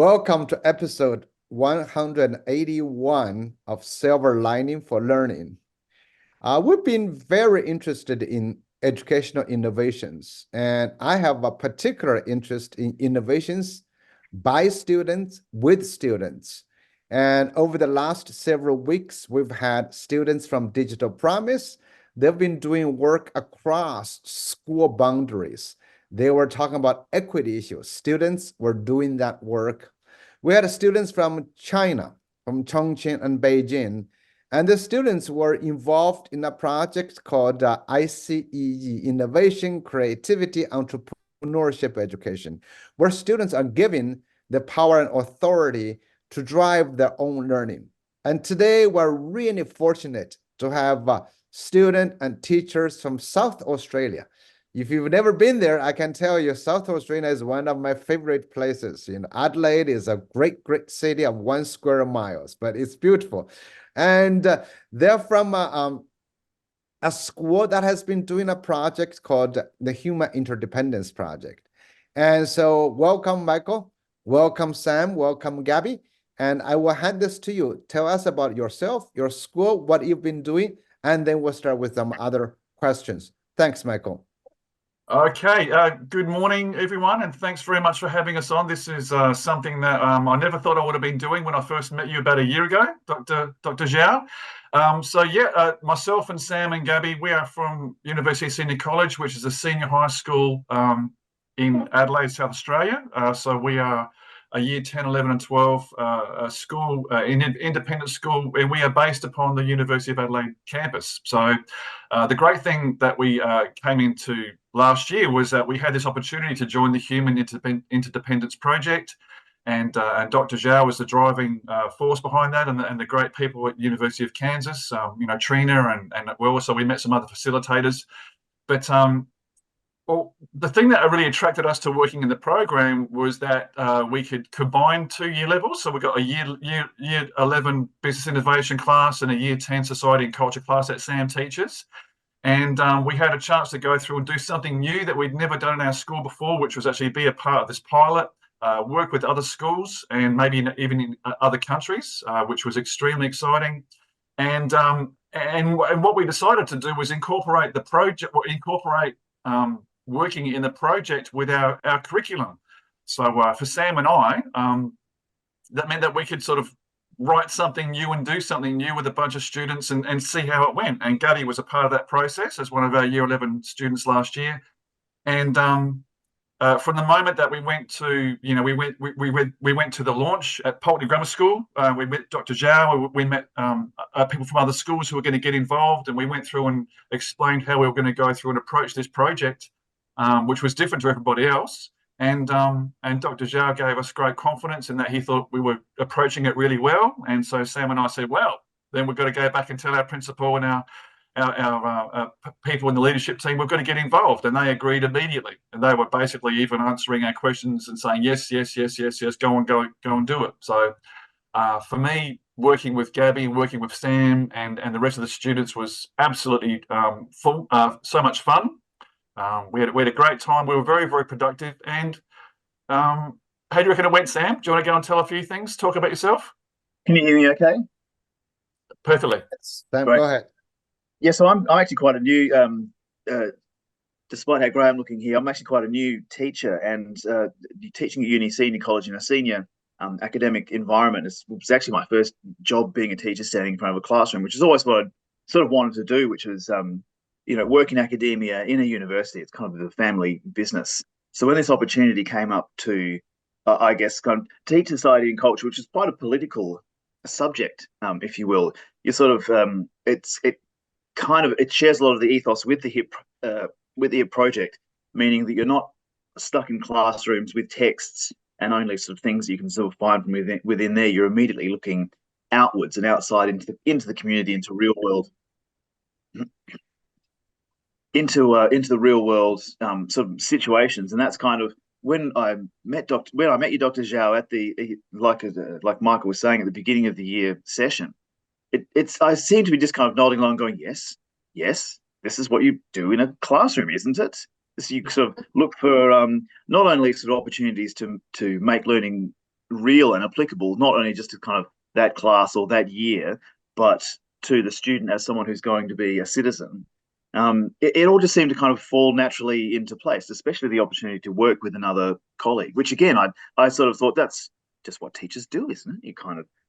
Welcome to episode 181 of Silver Lining for Learning. We've been very interested in educational innovations, and I have a particular interest in innovations by students, with students. And over the last several weeks, we've had students from Digital Promise. They've been doing work across school boundaries. They were talking about equity issues. Students were doing that work. We had students from China, from Chongqing and Beijing, and the students were involved in a project called ICEE, Innovation, Creativity, Entrepreneurship Education, where students are given the power and authority to drive their own learning. And today we're really fortunate to have students and teachers from South Australia. If you've never been there, I can tell you South Australia is one of my favorite places. Adelaide is a great, great city of 1 square miles, but it's beautiful. And they're from a school that has been doing a project called the Human Interdependence Project. And so welcome, Michael. Welcome, Sam. Welcome, Gabby. And I will hand this to you. Tell us about yourself, your school, what you've been doing, and then we'll start with some other questions. Thanks, Michael. Okay, good morning, everyone, and thanks very much for having us on. This is something that I never thought I would have been doing when I first met you about a year ago, Dr. Zhao. Myself and Sam and Gabby, we are from University Senior College, which is a senior high school in Adelaide, South Australia. So we are a year 10, 11 and 12 school, independent school, and we are based upon the University of Adelaide campus. So the great thing that we came into last year was that we had this opportunity to join the Human Interdependence Project, and Dr. Zhao was the driving force behind that, and the great people at University of Kansas, Trina, and we met some other facilitators. But well, the thing that really attracted us to working in the program was that we could combine 2 year levels. So we got a year 11 business innovation class and a year 10 society and culture class that Sam teaches. And we had a chance to go through and do something new that we'd never done in our school before, which was actually be a part of this pilot, work with other schools and maybe even in other countries, which was extremely exciting. And what we decided to do was incorporate the project, or working in the project with our curriculum. So for Sam and I, that meant that we could sort of write something new and do something new with a bunch of students and see how it went. And Gabby was a part of that process as one of our year 11 students last year. And from the moment that we went to, we went to the launch at Pulteney Grammar School. We met Dr. Zhao. We met people from other schools who were going to get involved, and we went through and explained how we were going to go through and approach this project, which was different to everybody else. And Dr. Zhao gave us great confidence in that he thought we were approaching it really well. And so Sam and I said, well, then we've got to go back and tell our principal and our people in the leadership team, we've got to get involved. And they agreed immediately. And they were basically even answering our questions and saying, yes, go and do it. So for me, working with Gabby and working with Sam and the rest of the students was absolutely so much fun. We had a great time. We were very, very productive. And how do you reckon it went, Sam? Do you want to go and tell a few things? Talk about yourself? Can you hear me okay? Perfectly. Sam, go ahead. Yeah, so I'm actually quite a new, despite how grey I'm looking here, I'm actually quite a new teacher, and teaching at Uni Senior College in a senior academic environment was actually my first job being a teacher standing in front of a classroom, which is always what I sort of wanted to do, which was work in academia in a university. It's kind of the family business. So when this opportunity came up to, I guess, kind of teach society and culture, which is quite a political subject, if you will, you sort of it shares a lot of the ethos with the HIP project, meaning that you're not stuck in classrooms with texts and only sort of things you can sort of find from within there. You're immediately looking outwards and outside into the community, into real world. Into the real world sort of situations, and that's kind of when I met you, Dr. Zhao, at the like Michael was saying at the beginning of the year session. I seem to be just kind of nodding along, going, yes, this is what you do in a classroom, isn't it? So you sort of look for not only sort of opportunities to make learning real and applicable, not only just to kind of that class or that year, but to the student as someone who's going to be a citizen. It all just seemed to kind of fall naturally into place, especially the opportunity to work with another colleague, which again, I sort of thought that's just what teachers do, isn't it?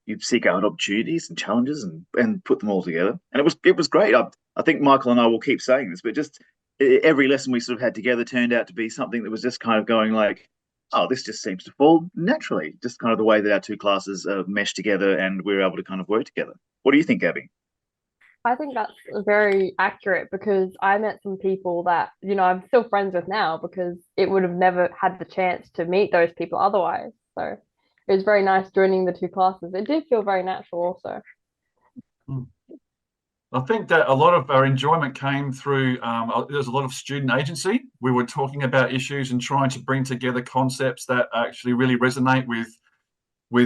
You seek out opportunities and challenges and put them all together. And it was great. I think Michael and I will keep saying this, but just every lesson we sort of had together turned out to be something that was just kind of going like, oh, this just seems to fall naturally, just kind of the way that our two classes mesh together and we're able to kind of work together. What do you think, Abby? I think that's very accurate because I met some people that, I'm still friends with now because it would have never had the chance to meet those people otherwise. So it was very nice joining the two classes. It did feel very natural also. I think that a lot of our enjoyment came through, there's a lot of student agency. We were talking about issues and trying to bring together concepts that actually really resonate with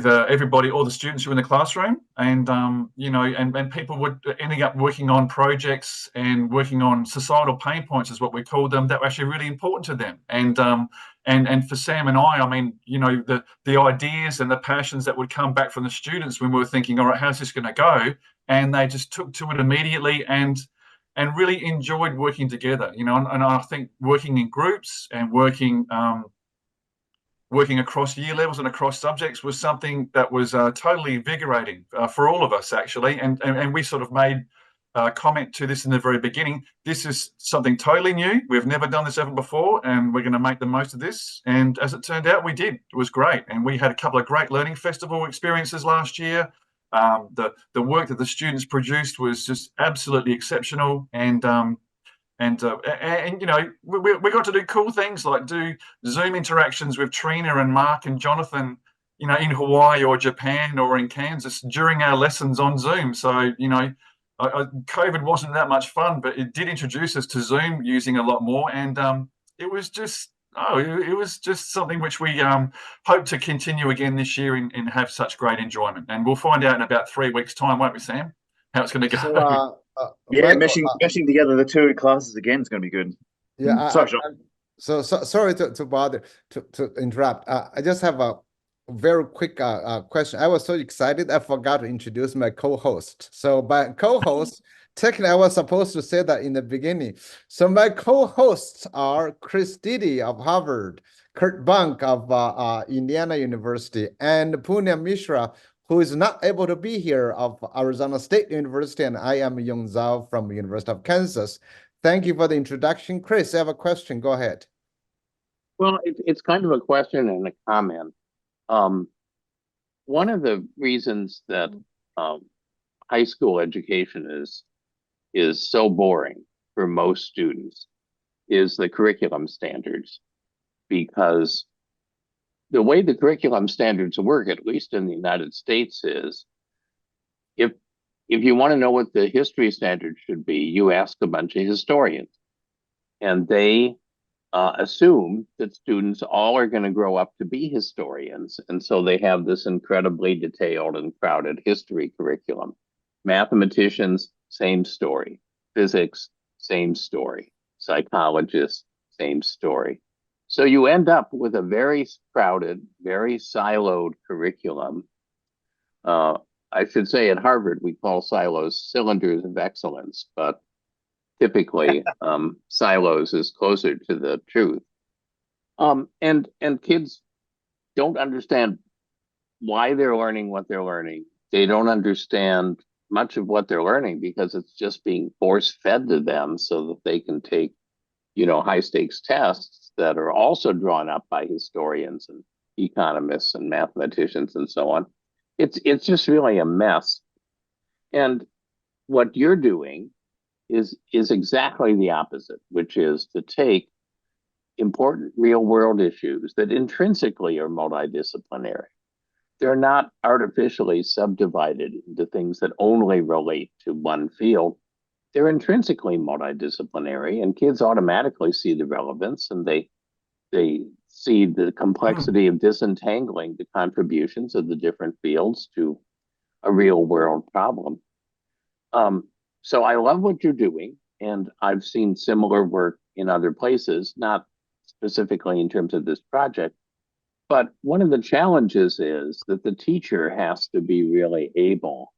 everybody, all the students who were in the classroom, and and people were ending up working on projects and working on societal pain points, is what we called them, that were actually really important to them. And for Sam and I mean, the ideas and the passions that would come back from the students when we were thinking, all right, how's this going to go? And they just took to it immediately and really enjoyed working together. And I think working in groups and working across year levels and across subjects was something that was totally invigorating for all of us, actually. And we sort of made a comment to this in the very beginning. This is something totally new. We've never done this ever before, and we're going to make the most of this. And as it turned out, we did. It was great. And we had a couple of great learning festival experiences last year. The work that the students produced was just absolutely exceptional. And we got to do cool things like do Zoom interactions with Trina and Mark and Jonathan, in Hawaii or Japan or in Kansas during our lessons on Zoom. So, COVID wasn't that much fun, but it did introduce us to Zoom using a lot more. And it was just something which we hope to continue again this year and have such great enjoyment. And we'll find out in about 3 weeks' time, won't we, Sam, how it's going to go? So, Yeah, Michael, meshing together the two classes again is going to be good. yeah, Sorry, John. so sorry to bother to interrupt. I just have a very quick question. I was so excited I forgot to introduce my co-host. So my co-host, technically I was supposed to say that in the beginning. So my co-hosts are Chris Didi of Harvard, Kurt Bunk of Indiana University, and Punya Mishra, who is not able to be here, of Arizona State University, and I am Yong Zhao from the University of Kansas. Thank you for the introduction. Chris, I have a question. Go ahead. Well, it's kind of a question and a comment. One of the reasons that high school education is so boring for most students is the curriculum standards, because the way the curriculum standards work, at least in the United States, is if you want to know what the history standards should be, you ask a bunch of historians, and they assume that students all are going to grow up to be historians, and so they have this incredibly detailed and crowded history curriculum. Mathematicians, same story. Physics, same story. Psychologists, same story. So you end up with a very crowded, very siloed curriculum. I should say at Harvard, we call silos cylinders of excellence, but typically silos is closer to the truth. And kids don't understand why they're learning what they're learning. They don't understand much of what they're learning because it's just being force-fed to them so that they can take high stakes tests that are also drawn up by historians and economists and mathematicians and so on. It's just really a mess. And what you're doing is exactly the opposite, which is to take important real world issues that intrinsically are multidisciplinary. They're not artificially subdivided into things that only relate to one field. They're intrinsically multidisciplinary, and kids automatically see the relevance, and they see the complexity of disentangling the contributions of the different fields to a real world problem. So I love what you're doing, and I've seen similar work in other places, not specifically in terms of this project, But one of the challenges is that the teacher has to be really able,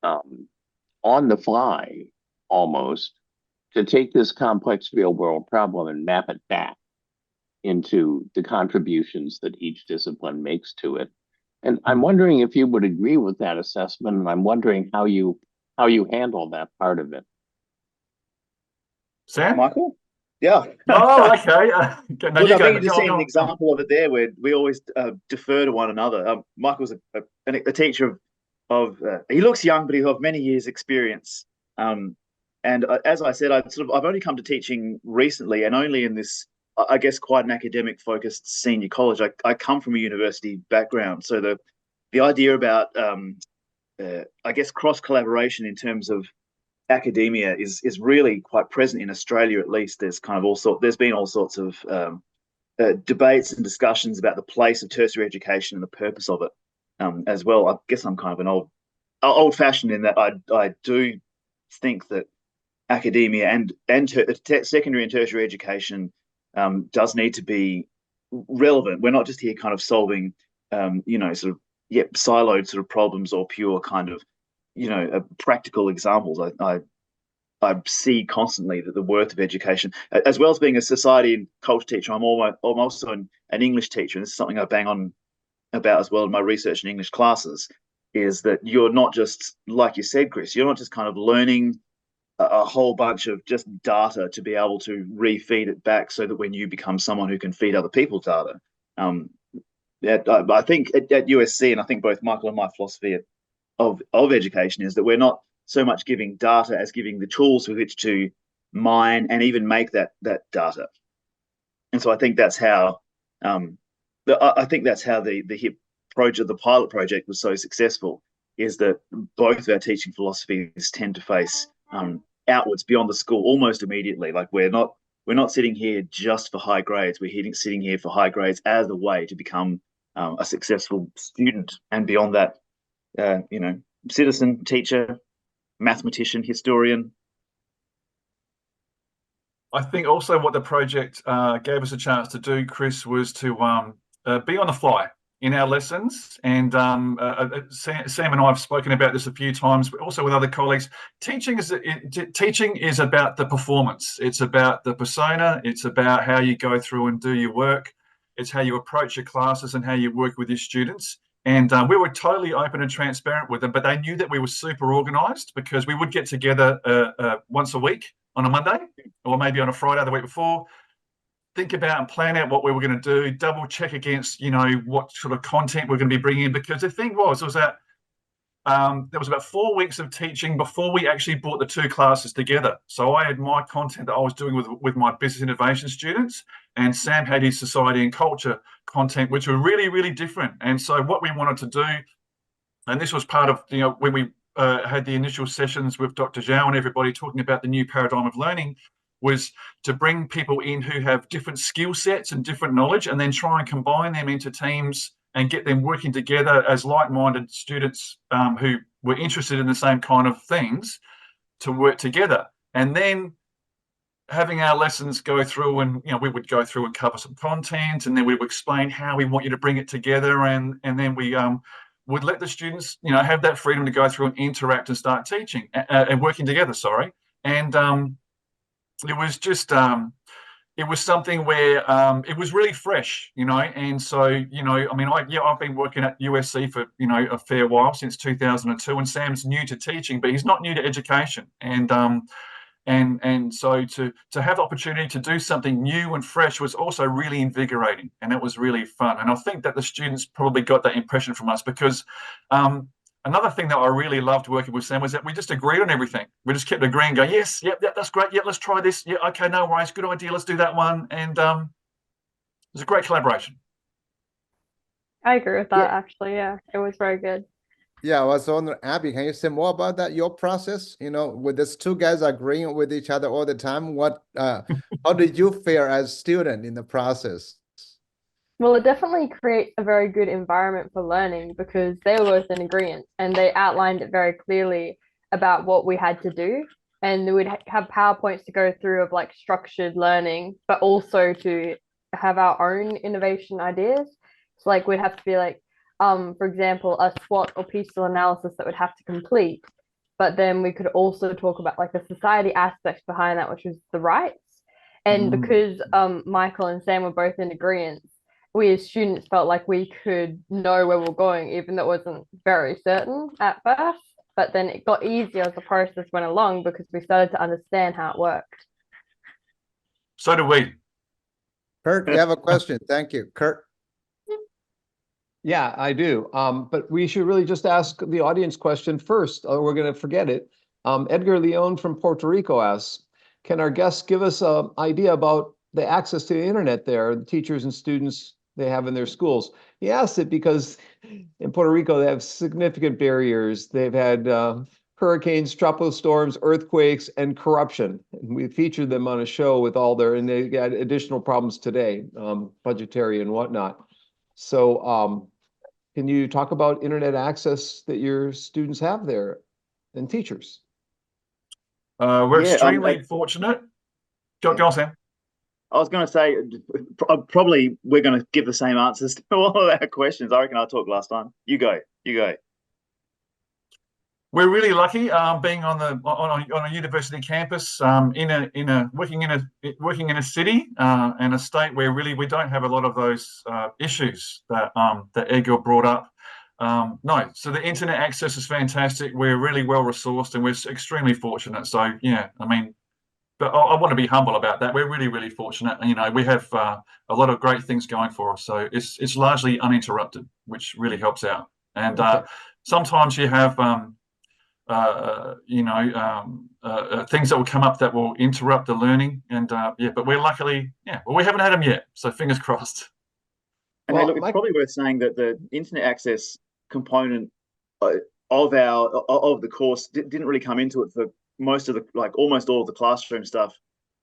on the fly almost, to take this complex real world problem and map it back into the contributions that each discipline makes to it. And I'm wondering if you would agree with that assessment, and I'm wondering how you handle that part of it. Sam? Michael? Yeah. Oh, okay. No, Look, you I go. think you're just Go, seeing go, an go. example of it there, where we always defer to one another. Michael's a teacher of he looks young, but he'll have many years' experience. And as I said, I've only come to teaching recently, and only in this, I guess, quite an academic focused senior college. I come from a university background, so the idea about I guess cross collaboration in terms of academia is really quite present in Australia. At least there's been all sorts of debates and discussions about the place of tertiary education and the purpose of it as well. I guess I'm kind of an old fashioned in that I do think that academia and secondary and tertiary education does need to be relevant. We're not just here kind of solving sort of siloed sort of problems or pure kind of practical examples. I see constantly that the worth of education, as well as being a society and culture teacher, I'm also an English teacher, and this is something I bang on about as well in my research and English classes, is that you're not just, like you said, Chris, you're not just kind of learning a whole bunch of just data to be able to refeed it back so that when you become someone who can feed other people's data. I think at USC, and I think both Michael and my philosophy of education is that we're not so much giving data as giving the tools with which to mine and even make that data. And so I think that's how the HIP project, the pilot project, was so successful, is that both of our teaching philosophies tend to face outwards beyond the school almost immediately. Like we're not sitting here just for high grades. We're sitting here for high grades as a way to become a successful student, and beyond that, citizen, teacher, mathematician, historian. I think also what the project gave us a chance to do, Chris, was to be on the fly in our lessons. And Sam and I have spoken about this a few times, but also with other colleagues. Teaching is about the performance. It's about the persona. It's about how you go through and do your work. It's how you approach your classes and how you work with your students. And we were totally open and transparent with them, but they knew that we were super organised, because we would get together once a week on a Monday, or maybe on a Friday the week before, think about and plan out what we were going to do, double check against, what sort of content we're going to be bringing in. Because the thing was that there was about 4 weeks of teaching before we actually brought the two classes together. So I had my content that I was doing with my business innovation students, and Sam had his society and culture content, which were really, really different. And so what we wanted to do, and this was part of, when we had the initial sessions with Dr. Zhao and everybody talking about the new paradigm of learning, was to bring people in who have different skill sets and different knowledge, and then try and combine them into teams and get them working together as like-minded students who were interested in the same kind of things, to work together. And then having our lessons go through, and we would go through and cover some content, and then we would explain how we want you to bring it together, and then we would let the students have that freedom to go through and interact and start teaching and working together. And it was just it was something where it was really fresh, and so I've been working at USC for a fair while, since 2002, and Sam's new to teaching, but he's not new to education. And so to have the opportunity to do something new and fresh was also really invigorating, and it was really fun. And I think that the students probably got that impression from us, because another thing that I really loved working with Sam was that we just agreed on everything. We just kept agreeing, going, yes, yep, that's great. Yeah, let's try this. Yeah, okay, no worries. Good idea. Let's do that one. And it was a great collaboration. I agree with that, actually. Yeah, it was very good. Yeah, I was wondering, Abby, can you say more about that, your process? With these two guys agreeing with each other all the time, how did you fare as student in the process? Well, it definitely creates a very good environment for learning, because they were both in agreement and they outlined it very clearly about what we had to do. And we'd have PowerPoints to go through of like structured learning, but also to have our own innovation ideas. So like we'd have to be like, for example, a SWOT or piecemeal analysis that we'd have to complete. But then we could also talk about like the society aspect behind that, which was the rights. And because Michael and Sam were both in agreement, we as students felt like we could know where we're going, even though it wasn't very certain at first. But then it got easier as the process went along because we started to understand how it worked. So do we. Kurt, you have a question. Thank you. Kurt. Yeah, I do. But we should really just ask the audience question first, or we're going to forget it. Edgar Leon from Puerto Rico asks, can our guests give us an idea about the access to the internet there, the teachers and students they have in their schools? He asked it because in Puerto Rico, they have significant barriers. They've had hurricanes, tropical storms, earthquakes, and corruption. And we featured them on a show with all their, and they got additional problems today, budgetary and whatnot. So can you talk about internet access that your students have there and teachers? We're extremely fortunate. Go on, Sam. I was going to say, probably we're going to give the same answers to all of our questions. I reckon I talked last time. You go. We're really lucky being on a university campus, working in a city and a state where really we don't have a lot of those issues that Edgar brought up. No, so the internet access is fantastic. We're really well resourced and we're extremely fortunate. So yeah, I mean, but I want to be humble about that. We're really, really fortunate. You know, we have a lot of great things going for us. So it's largely uninterrupted, which really helps out. And sometimes you have things that will come up that will interrupt the learning. And but we're luckily, well, we haven't had them yet. So fingers crossed. And well, hey, look, it's probably worth saying that the internet access component of the course didn't really come into it for most of the, like almost all of the classroom stuff,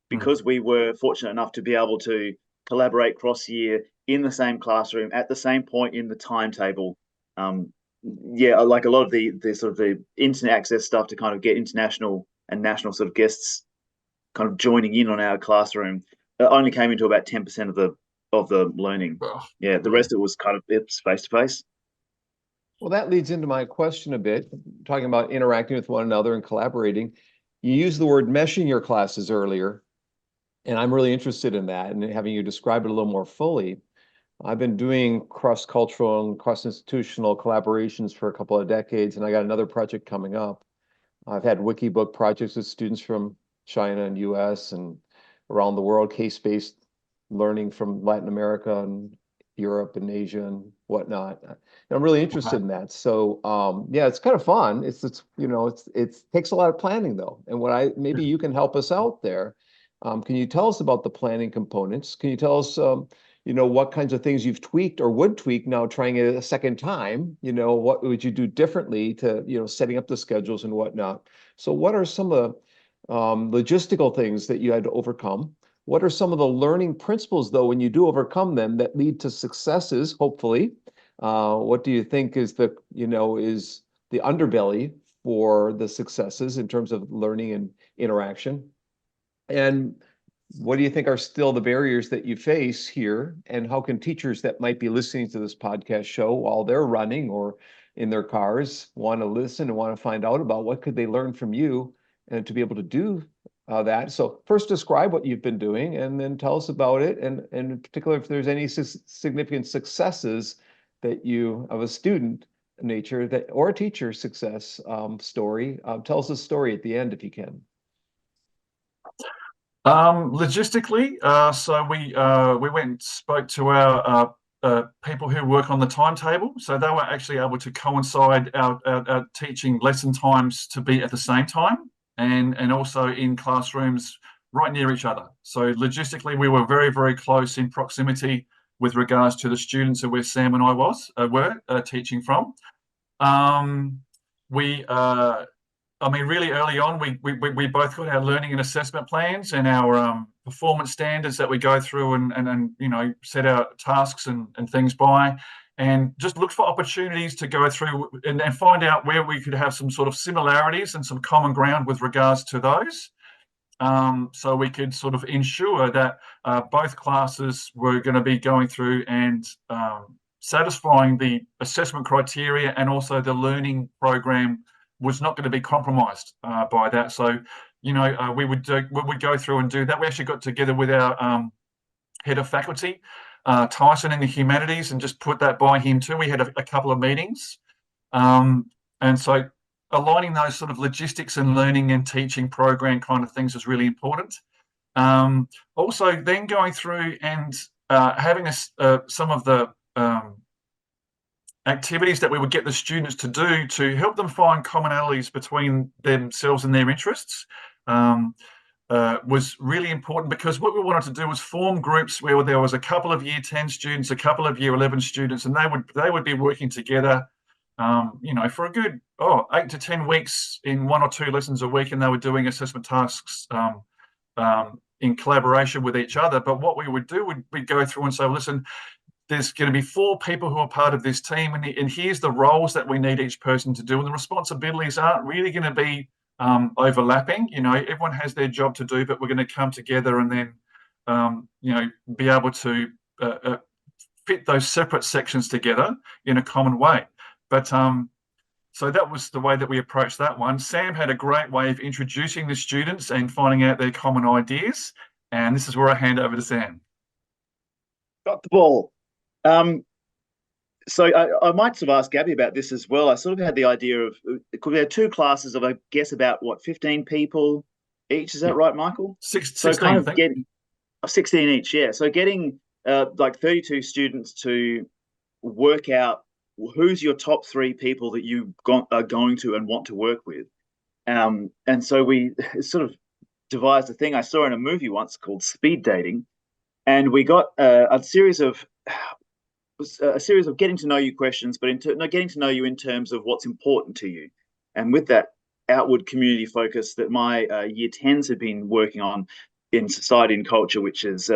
because we were fortunate enough to be able to collaborate cross year in the same classroom at the same point in the timetable. Like a lot of the sort of the internet access stuff to kind of get international and national sort of guests kind of joining in on our classroom only came into about 10% of the learning. The rest of it was kind of face to face. Well, that leads into my question a bit, talking about interacting with one another and collaborating. You used the word meshing your classes earlier, and I'm really interested in that and having you describe it a little more fully. I've been doing cross-cultural and cross-institutional collaborations for a couple of decades, and I got another project coming up. I've had Wikibook projects with students from China and US and around the world, case-based learning from Latin America and Europe and Asia and whatnot. And I'm really interested in that. So it's kind of fun. It takes a lot of planning though. And maybe you can help us out there. Can you tell us about the planning components? Can you tell us what kinds of things you've tweaked or would tweak now trying it a second time? What would you do differently to, setting up the schedules and whatnot? So what are some of the logistical things that you had to overcome? What are some of the learning principles, though, when you do overcome them that lead to successes, hopefully? What do you think is the underbelly for the successes in terms of learning and interaction? And what do you think are still the barriers that you face here? And how can teachers that might be listening to this podcast show while they're running or in their cars want to listen and want to find out about what could they learn from you and to be able to do that? So first describe what you've been doing and then tell us about it. And in particular, if there's any significant successes that you, of a student nature or a teacher success story, tell us a story at the end if you can. Logistically, so we went and spoke to our people who work on the timetable. So they were actually able to coincide our teaching lesson times to be at the same time and also in classrooms right near each other. So logistically, we were very, very close in proximity with regards to the students where Sam and I were teaching from. Really early on, we both got our learning and assessment plans and our performance standards that we go through and set our tasks and things by, and just look for opportunities to go through and find out where we could have some sort of similarities and some common ground with regards to those. so we could sort of ensure that both classes were going to be going through and satisfying the assessment criteria, and also the learning program was not going to be compromised by that. So, we would go through and do that. We actually got together with our head of faculty, Tyson, in the humanities, and just put that by him too. We had a couple of meetings, and so aligning those sort of logistics and learning and teaching program kind of things is really important. Also, then going through and having some of the activities that we would get the students to do to help them find commonalities between themselves and their interests was really important, because what we wanted to do was form groups where there was a couple of Year 10 students, a couple of Year 11 students, and they would be working together, for a good 8 to 10 weeks in 1 or 2 lessons a week, and they were doing assessment tasks in collaboration with each other. But what we would do, we'd go through and say, well, listen, there's going to be 4 people who are part of this team, and here's the roles that we need each person to do, and the responsibilities aren't really going to be overlapping. Everyone has their job to do, but we're going to come together and then, be able to fit those separate sections together in a common way. But so that was the way that we approached that one. Sam had a great way of introducing the students and finding out their common ideas. And this is where I hand over to Sam. Got the ball. So I might sort of ask Gabby about this as well. I sort of had the idea of, could we have 2 classes of, I guess, about 15 people each? Is that right, Michael? 16, so kind of getting 16 each, yeah. So getting like 32 students to work out who's your top 3 people that you are going to and want to work with. And so we sort of devised a thing I saw in a movie once called speed dating. And we got a series of getting to know you questions, but getting to know you in terms of what's important to you. And with that outward community focus that my Year 10s have been working on in society and culture, which is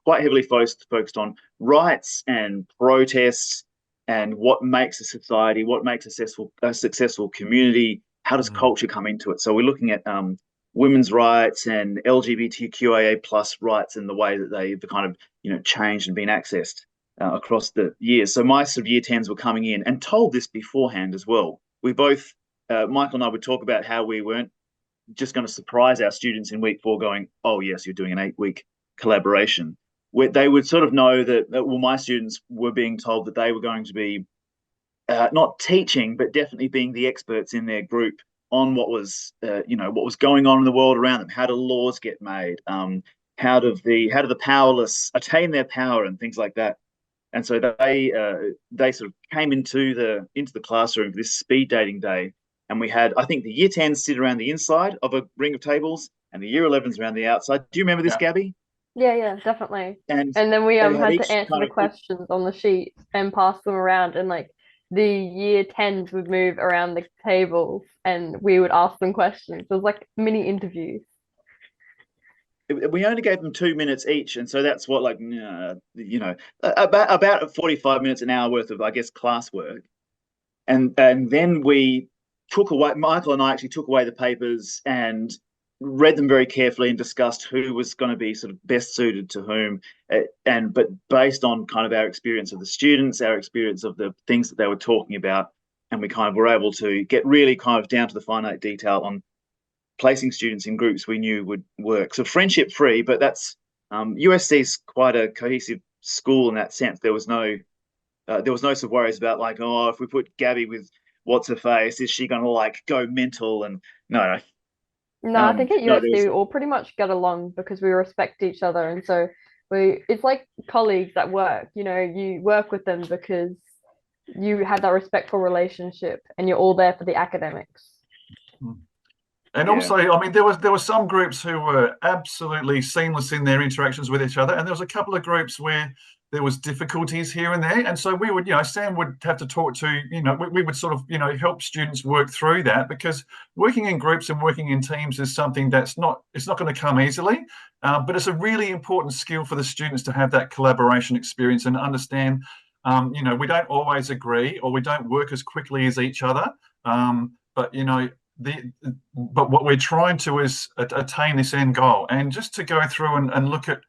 quite heavily focused on rights and protests and what makes a society, what makes a successful community, how does culture come into it. So we're looking at women's rights and LGBTQIA plus rights and the way that they've kind of changed and been accessed across the years. So my sort of Year 10s were coming in and told this beforehand as well. We both, Michael and I, would talk about how we weren't just going to surprise our students in week 4 going, oh yes, you're doing an 8-week collaboration. Where they would sort of know that, well, my students were being told that they were going to be not teaching, but definitely being the experts in their group on what was, what was going on in the world around them. How do laws get made? How do the powerless attain their power and things like that? And so they sort of came into the classroom for this speed dating day, and we had, I think, the Year 10s sit around the inside of a ring of tables, and the Year 11s around the outside. Do you remember this, Gabby? Yeah, definitely. And then we had had to answer the questions on the sheet and pass them around, and like the Year 10s would move around the tables and we would ask them questions. It was like mini interviews. We only gave them 2 minutes each, and so that's what, like, about 45 minutes, an hour worth of, I guess, classwork. And then we took away, Michael and I actually took away the papers and read them very carefully and discussed who was going to be sort of best suited to whom, but based on kind of our experience of the students, our experience of the things that they were talking about, and we kind of were able to get really kind of down to the finite detail on placing students in groups we knew would work. So friendship free, but that's USC's quite a cohesive school in that sense. There was no sort of worries about like, oh, if we put Gabby with what's her face, is she going to like go mental? And no. I think at USC we all pretty much get along because we respect each other, and so it's like colleagues at work. You work with them because you have that respectful relationship, and you're all there for the academics. And also, I mean, there were some groups who were absolutely seamless in their interactions with each other, and there was a couple of groups where there was difficulties here and there. And so we would, Sam would have to talk to, we would sort of, help students work through that, because working in groups and working in teams is something it's not going to come easily, but it's a really important skill for the students to have that collaboration experience and understand, we don't always agree or we don't work as quickly as each other, but, but what we're trying to is attain this end goal. And just to go through and look at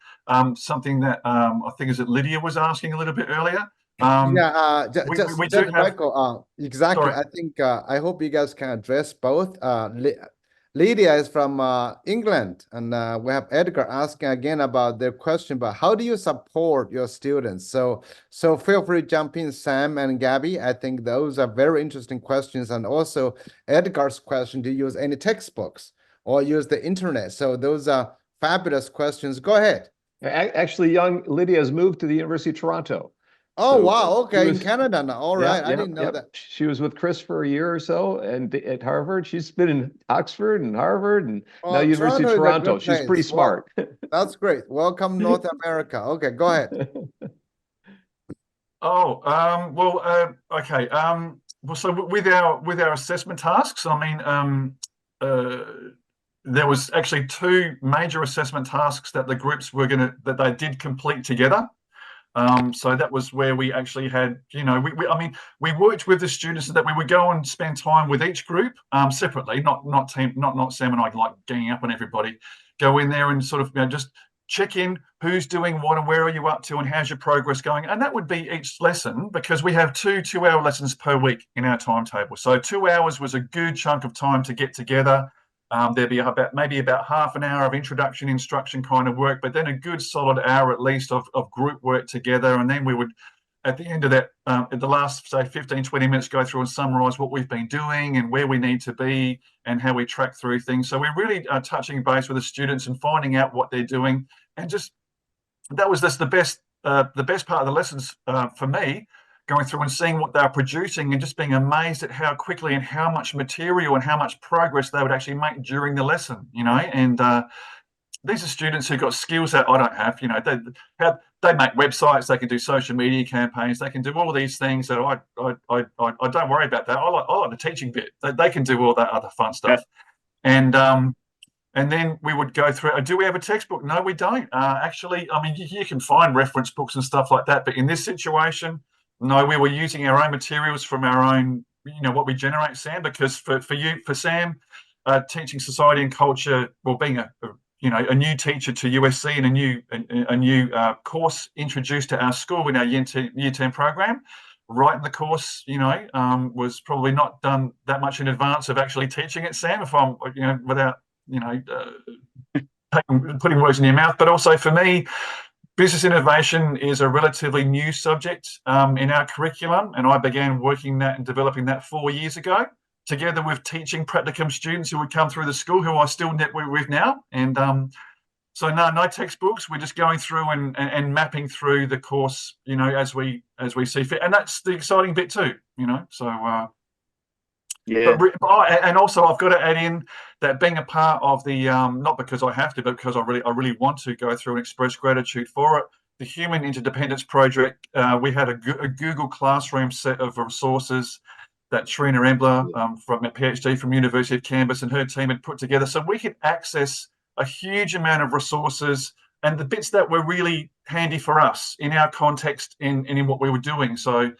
something that I think is that Lydia was asking a little bit earlier. Yeah, We do just have. Michael, exactly. Sorry. I think I hope you guys can address both. Lydia is from England, and we have Edgar asking again about their question about how do you support your students? So feel free to jump in, Sam and Gabby. I think those are very interesting questions. And also Edgar's question, do you use any textbooks or use the internet? So those are fabulous questions. Go ahead. Actually, young Lydia has moved to the University of Toronto. Oh, So wow. Okay, in was, Canada now. All right. I didn't know that. She was with Chris for a year or so and at Harvard. She's been in Oxford and Harvard and now University of Toronto. She's pretty smart. Well, that's great. Welcome, North America. Okay, go ahead. Okay. Well, so with our assessment tasks, I mean, there was actually two major assessment tasks that the groups that they did complete together. So that was where we actually had, we worked with the students so that we would go and spend time with each group separately, not Sam and I like ganging up on everybody. Go in there and sort of just check in who's doing what and where are you up to and how's your progress going. And that would be each lesson because we have 2-hour lessons per week in our timetable. So 2 hours was a good chunk of time to get together. There'd be maybe about half an hour of introduction instruction kind of work, but then a good solid hour at least of group work together. And then we would, at the end of that, at the last, say, 15-20 minutes, go through and summarize what we've been doing and where we need to be and how we track through things. So we're really touching base with the students and finding out what they're doing. And just that was just the best part of the lessons for me, going through and seeing what they're producing and just being amazed at how quickly and how much material and how much progress they would actually make during the lesson, and these are students who got skills that I don't have. They make websites, they can do social media campaigns, they can do all these things that I don't worry about that. I like the teaching bit. They can do all that other fun stuff. Yeah. And then we would go through, do we have a textbook? No, we don't. Actually, I mean, you can find reference books and stuff like that, but in this situation, no, we were using our own materials from our own, what we generate, Sam, because for Sam, teaching society and culture, well, being a new teacher to USC and a new course introduced to our school in our year 10 program, writing the course, was probably not done that much in advance of actually teaching it, Sam, if I'm, without, putting words in your mouth. But also for me, business innovation is a relatively new subject in our curriculum, and I began working that and developing that 4 years ago, together with teaching practicum students who would come through the school, who I still network with now. And so no textbooks. We're just going through and mapping through the course, as we see fit, and that's the exciting bit too. So. Yeah. And also I've got to add in that being a part of the not because I have to, but because I really want to go through and express gratitude for it. The Human Interdependence Project, we had a Google Classroom set of resources that Trina Embler from a PhD from University of Canberra and her team had put together, so we could access a huge amount of resources and the bits that were really handy for us in our context and in what we were doing. So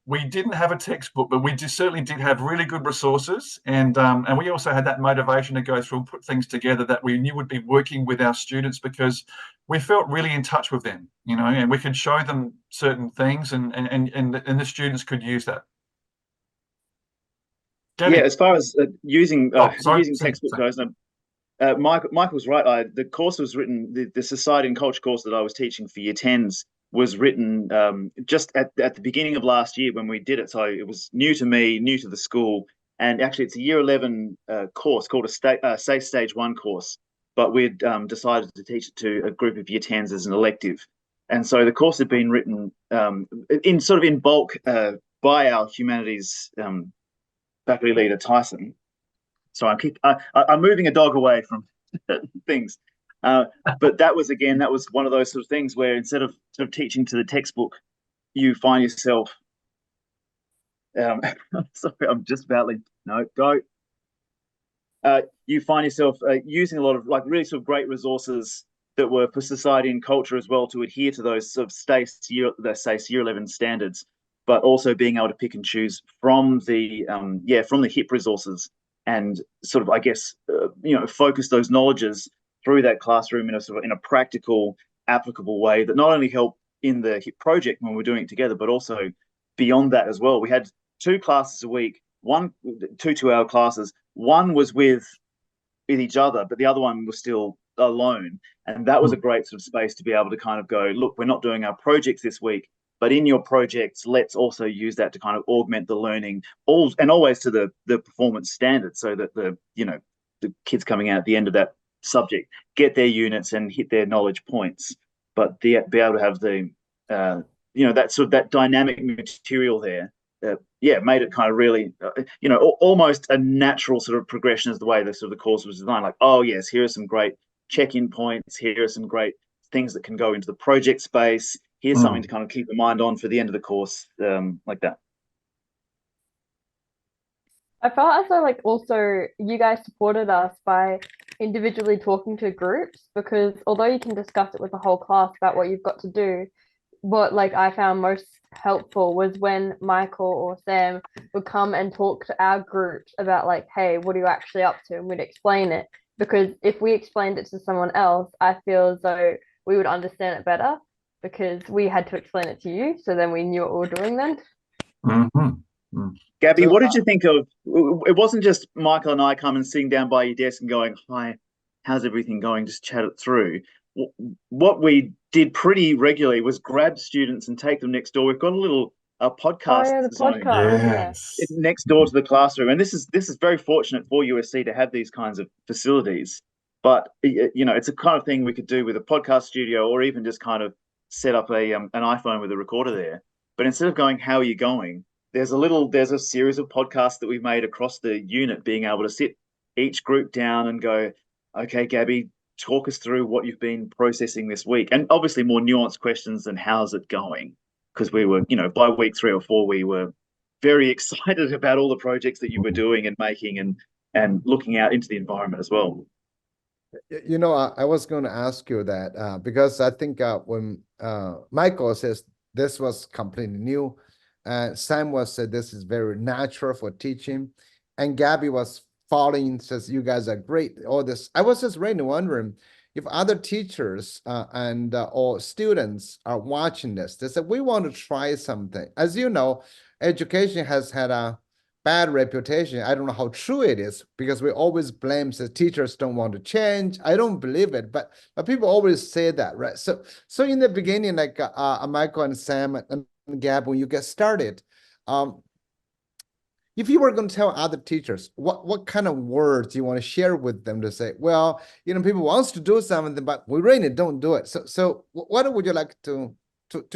we didn't have a textbook, but we certainly did have really good resources, and we also had that motivation to go through and put things together that we knew would be working with our students, because we felt really in touch with them, and we could show them certain things, and the students could use that. Debbie. Yeah, as far as using textbook goes, Michael's right. The course was written, the Society and Culture course that I was teaching for Year 10s was written just at the beginning of last year when we did it. So it was new to me, new to the school. And actually, it's a Year 11 course called a Safe Stage 1 course. But we'd decided to teach it to a group of Year 10s as an elective. And so the course had been written in bulk by our humanities faculty leader, Tyson. So I'm moving a dog away from things. But that was one of those sort of things where instead of sort of teaching to the textbook, you find yourself. Sorry, I'm just about go. You find yourself using a lot of really sort of great resources that were for society and culture as well, to adhere to those sort of Year 11 standards, but also being able to pick and choose from the HIP resources and sort of, I guess, focus those knowledges through that classroom in a sort of in a practical, applicable way that not only help in the project when we're doing it together, but also beyond that as well. We had 2 classes a week, two 2-hour classes. One was with each other, but the other one was still alone. And that was a great sort of space to be able to kind of go, look, we're not doing our projects this week, but in your projects, let's also use that to kind of augment the learning, always to the performance standard, so that the kids coming out at the end of that subject get their units and hit their knowledge points, but be able to have the that sort of that dynamic material there. Made it kind of really, almost a natural sort of progression as the way the sort of the course was designed. Like, oh yes, here are some great check-in points. Here are some great things that can go into the project space. Here's something to kind of keep in mind on for the end of the course, like that. I felt as though like also you guys supported us by individually talking to groups, because although you can discuss it with the whole class about what you've got to do, what like I found most helpful was when Michael or Sam would come and talk to our groups about like, hey, what are you actually up to? And we'd explain it. Because if we explained it to someone else, I feel as though we would understand it better, because we had to explain it to you. So then we knew what we were doing then. Gabby, what did you think of? It wasn't just Michael and I coming sitting down by your desk and going, hi, how's everything going? Just chat it through. What we did pretty regularly was grab students and take them next door. We've got a little podcast the podcast. Yes. next door to the classroom, and this is very fortunate for USC to have these kinds of facilities. But it's a kind of thing we could do with a podcast studio, or even just kind of set up an iPhone with a recorder there. But instead of going, how are you going? There's a series of podcasts that we've made across the unit, being able to sit each group down and go, okay, Gabby, talk us through what you've been processing this week. And obviously more nuanced questions than how's it going? Because we were, by week 3 or 4, we were very excited about all the projects that you were doing and making and looking out into the environment as well. I was going to ask you that because I think when Michael says this was completely new, Sam said this is very natural for teaching, and Gabby was following, says you guys are great. All this, I was just really wondering if other teachers and or students are watching this. They said we want to try something. As you know, education has had a bad reputation. I don't know how true it is, because we always blame the teachers don't want to change. I don't believe it, but people always say that, right? So in the beginning, like Michael and Sam and Gab, when you get started, if you were going to tell other teachers, what kind of words you want to share with them to say, well, people wants to do something, but we really don't do it. So what would you like to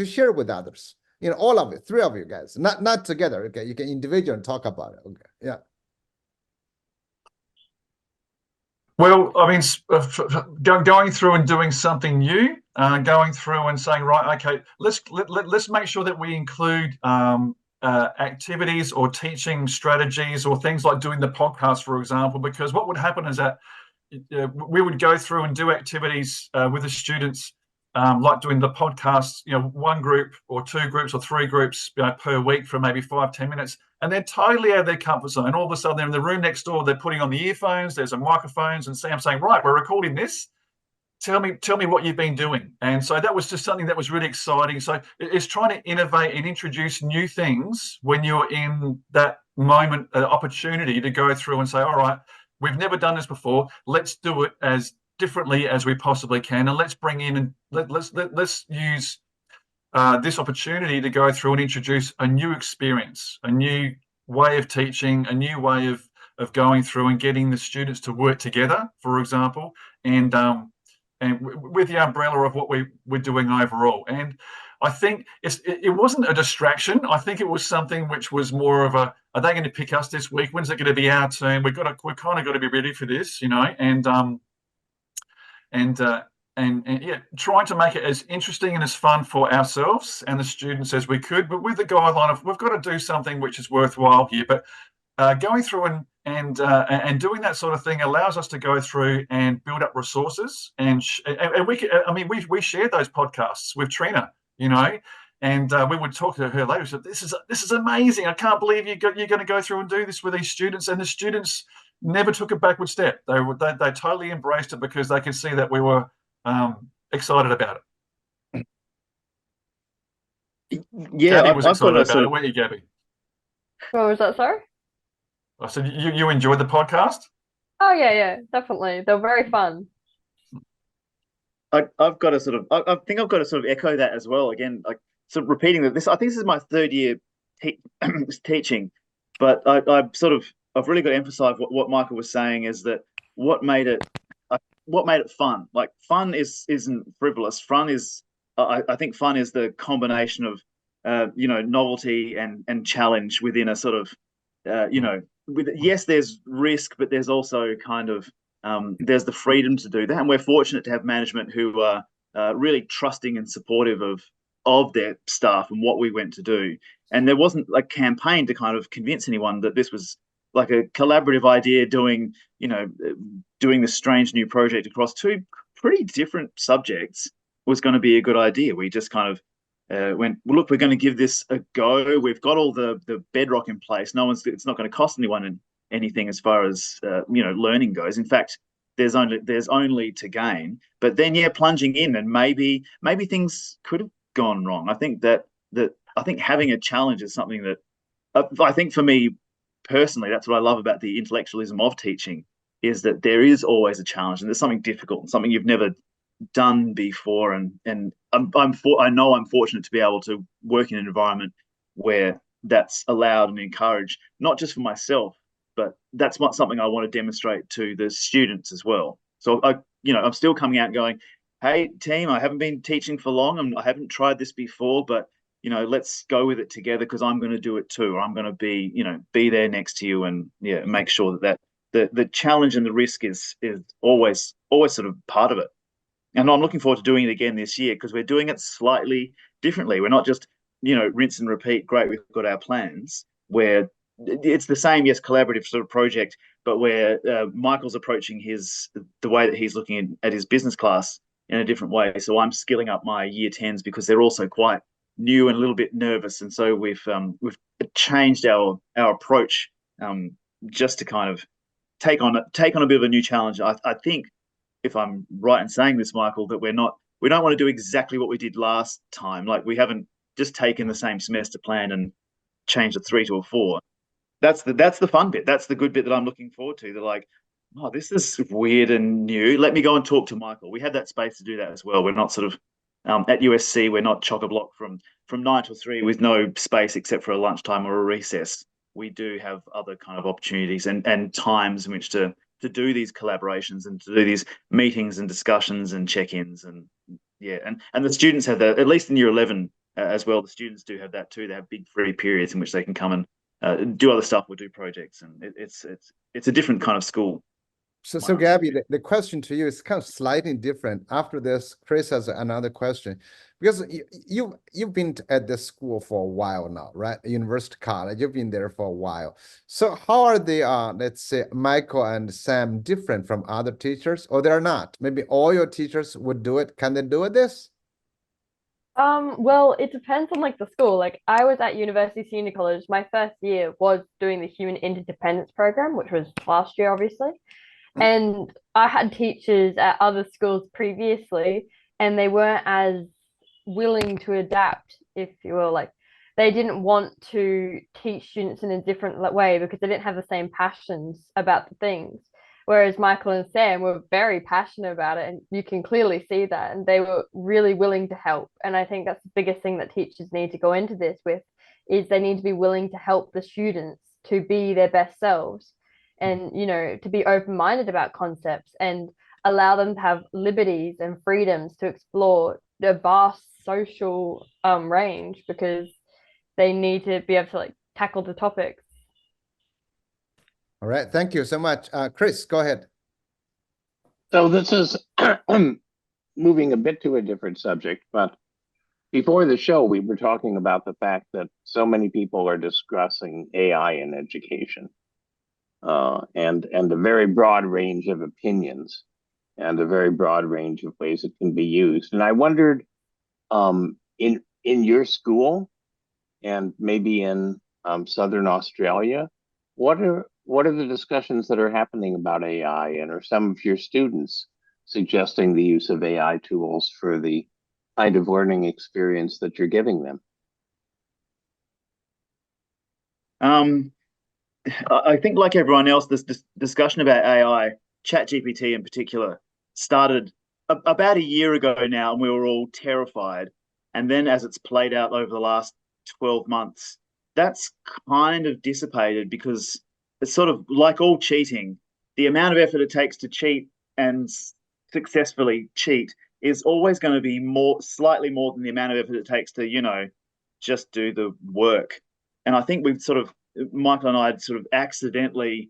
share with others? All of it, 3 of you guys, not together. Okay, you can individually talk about it. Okay, yeah. Well, I mean, going through and doing something new, going through and saying, right, okay, let's make sure that we include activities or teaching strategies or things like doing the podcast, for example, because what would happen is that we would go through and do activities with the students, like doing the podcast, 1 group or 2 groups or 3 groups per week for maybe 5-10 minutes, and they're totally out of their comfort zone. And all of a sudden they're in the room next door, they're putting on the earphones, there's a microphones, and Sam's saying, right, we're recording this. Tell me what you've been doing. And so that was just something that was really exciting. So it's trying to innovate and introduce new things when you're in that moment, opportunity to go through and say, all right, we've never done this before. Let's do it as differently as we possibly can, and let's bring in and let's use this opportunity to go through and introduce a new experience, a new way of teaching, a new way of going through and getting the students to work together, for example, and with the umbrella of what we're doing overall. And I think it wasn't a distraction. I think it was something which was more of a, are they going to pick us this week? When's it going to be our turn? We've kind of got to be ready for this, and yeah, trying to make it as interesting and as fun for ourselves and the students as we could, but with the guideline of we've got to do something which is worthwhile here. But going through and doing that sort of thing allows us to go through and build up resources, and we shared those podcasts with Trina, and we would talk to her later. So this is amazing. I can't believe you're going to go through and do this with these students, and the students never took a backward step. They totally embraced it because they could see that we were excited about it. Yeah, Gabby was I've got excited a about sort it, of, weren't you, Gabby? What was that, sorry? I said you enjoyed the podcast. Oh yeah, definitely. They're very fun. I've got to sort of, I think I've got to sort of echo that as well. Again, like sort of repeating that I think this is my third year te teaching, but I've really got to emphasize what Michael was saying is that what made it, what made it fun. Like fun isn't frivolous. Fun is, I think fun is the combination of, novelty and challenge within a sort of, yes, there's risk, but there's also kind of there's the freedom to do that, and we're fortunate to have management who are really trusting and supportive of their staff and what we went to do. And there wasn't a campaign to kind of convince anyone that this was like a collaborative idea doing this strange new project across two pretty different subjects was going to be a good idea. We just kind of went, well, look, we're going to give this a go. We've got all the bedrock in place. It's not going to cost anyone anything as far as learning goes. In fact, there's only to gain. But then, yeah, plunging in and maybe things could have gone wrong. I think that I think having a challenge is something that I think for me personally, that's what I love about the intellectualism of teaching, is that there is always a challenge and there's something difficult, something you've never done before. And I know I'm fortunate to be able to work in an environment where that's allowed and encouraged, not just for myself, but that's not something I want to demonstrate to the students as well. So I'm still coming out going, hey team, I haven't been teaching for long. I haven't tried this before, but let's go with it together because I'm going to do it too, or I'm going to be there next to you and make sure that the challenge and the risk is always sort of part of it. And I'm looking forward to doing it again this year because we're doing it slightly differently. We're not just rinse and repeat. Great, we've got our plans. Where it's the same, yes, collaborative sort of project, but where Michael's approaching the way that he's looking at his business class in a different way. So I'm skilling up my year 10s because they're also quite new and a little bit nervous, and so we've changed our approach just to kind of take on a bit of a new challenge. I think, if I'm right in saying this, Michael, that we don't want to do exactly what we did last time. Like we haven't just taken the same semester plan and changed a 3 to a 4. That's the fun bit. That's the good bit that I'm looking forward to. They're like, oh, this is weird and new. Let me go and talk to Michael. We have that space to do that as well. We're not sort of at USC. We're not chock-a-block from 9 to 3 with no space except for a lunchtime or a recess. We do have other kind of opportunities and times in which to do these collaborations and to do these meetings and discussions and check-ins and and the students have that, at least in year 11 as well. The students do have that too. They have big free periods in which they can come and do other stuff or do projects, and it's a different kind of school. So Gabby, the question to you is kind of slightly different. After this, Chris has another question, because you've been at this school for a while now, right? University College, you've been there for a while. So how are they, let's say, Michael and Sam different from other teachers, or they're not? Maybe all your teachers would do it. Can they do this? Well, it depends on like the school. Like I was at University Senior College. My first year was doing the Human Interdependence program, which was last year, obviously. And I had teachers at other schools previously, and they weren't as willing to adapt, if you will. Like they didn't want to teach students in a different way because they didn't have the same passions about the things. Whereas Michael and Sam were very passionate about it, and you can clearly see that, and they were really willing to help. And I think that's the biggest thing that teachers need to go into this with, is they need to be willing to help the students to be their best selves and to be open-minded about concepts and allow them to have liberties and freedoms to explore the vast social range, because they need to be able to like tackle the topics. All right, thank you so much. Chris, go ahead. So this is moving a bit to a different subject, but before the show, we were talking about the fact that so many people are discussing AI in education. And a very broad range of opinions and a very broad range of ways it can be used. And I wondered, in your school and maybe in Southern Australia, what what are the discussions that are happening about AI, and are some of your students suggesting the use of AI tools for the kind of learning experience that you're giving them? I think, like everyone else, this discussion about AI, ChatGPT in particular, started about a year ago now, and we were all terrified. And then, as it's played out over the last 12 months, that's kind of dissipated, because it's sort of like all cheating. The amount of effort it takes to cheat and successfully cheat is always going to be slightly more than the amount of effort it takes to, just do the work. And I think Michael and I had sort of accidentally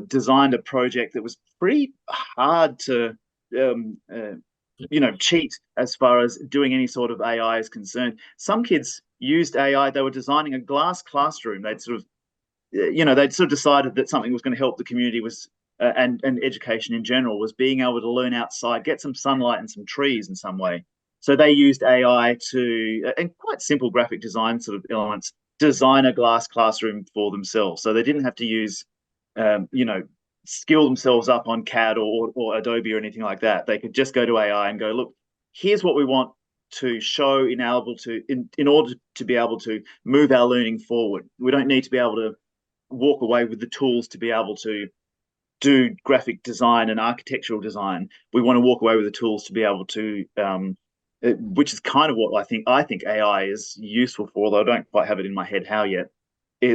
designed a project that was pretty hard to, cheat as far as doing any sort of AI is concerned. Some kids used AI. They were designing a glass classroom. They'd sort of decided that something was going to help the community and education in general was being able to learn outside, get some sunlight and some trees in some way. So they used AI and quite simple graphic design sort of elements, design a glass classroom for themselves. So they didn't have to use, skill themselves up on CAD or Adobe or anything like that. They could just go to AI and go, look, here's what we want to show in order to be able to move our learning forward. We don't need to be able to walk away with the tools to be able to do graphic design and architectural design. We want to walk away with the tools to be able to, which is kind of what I think AI is useful for, although I don't quite have it in my head how yet.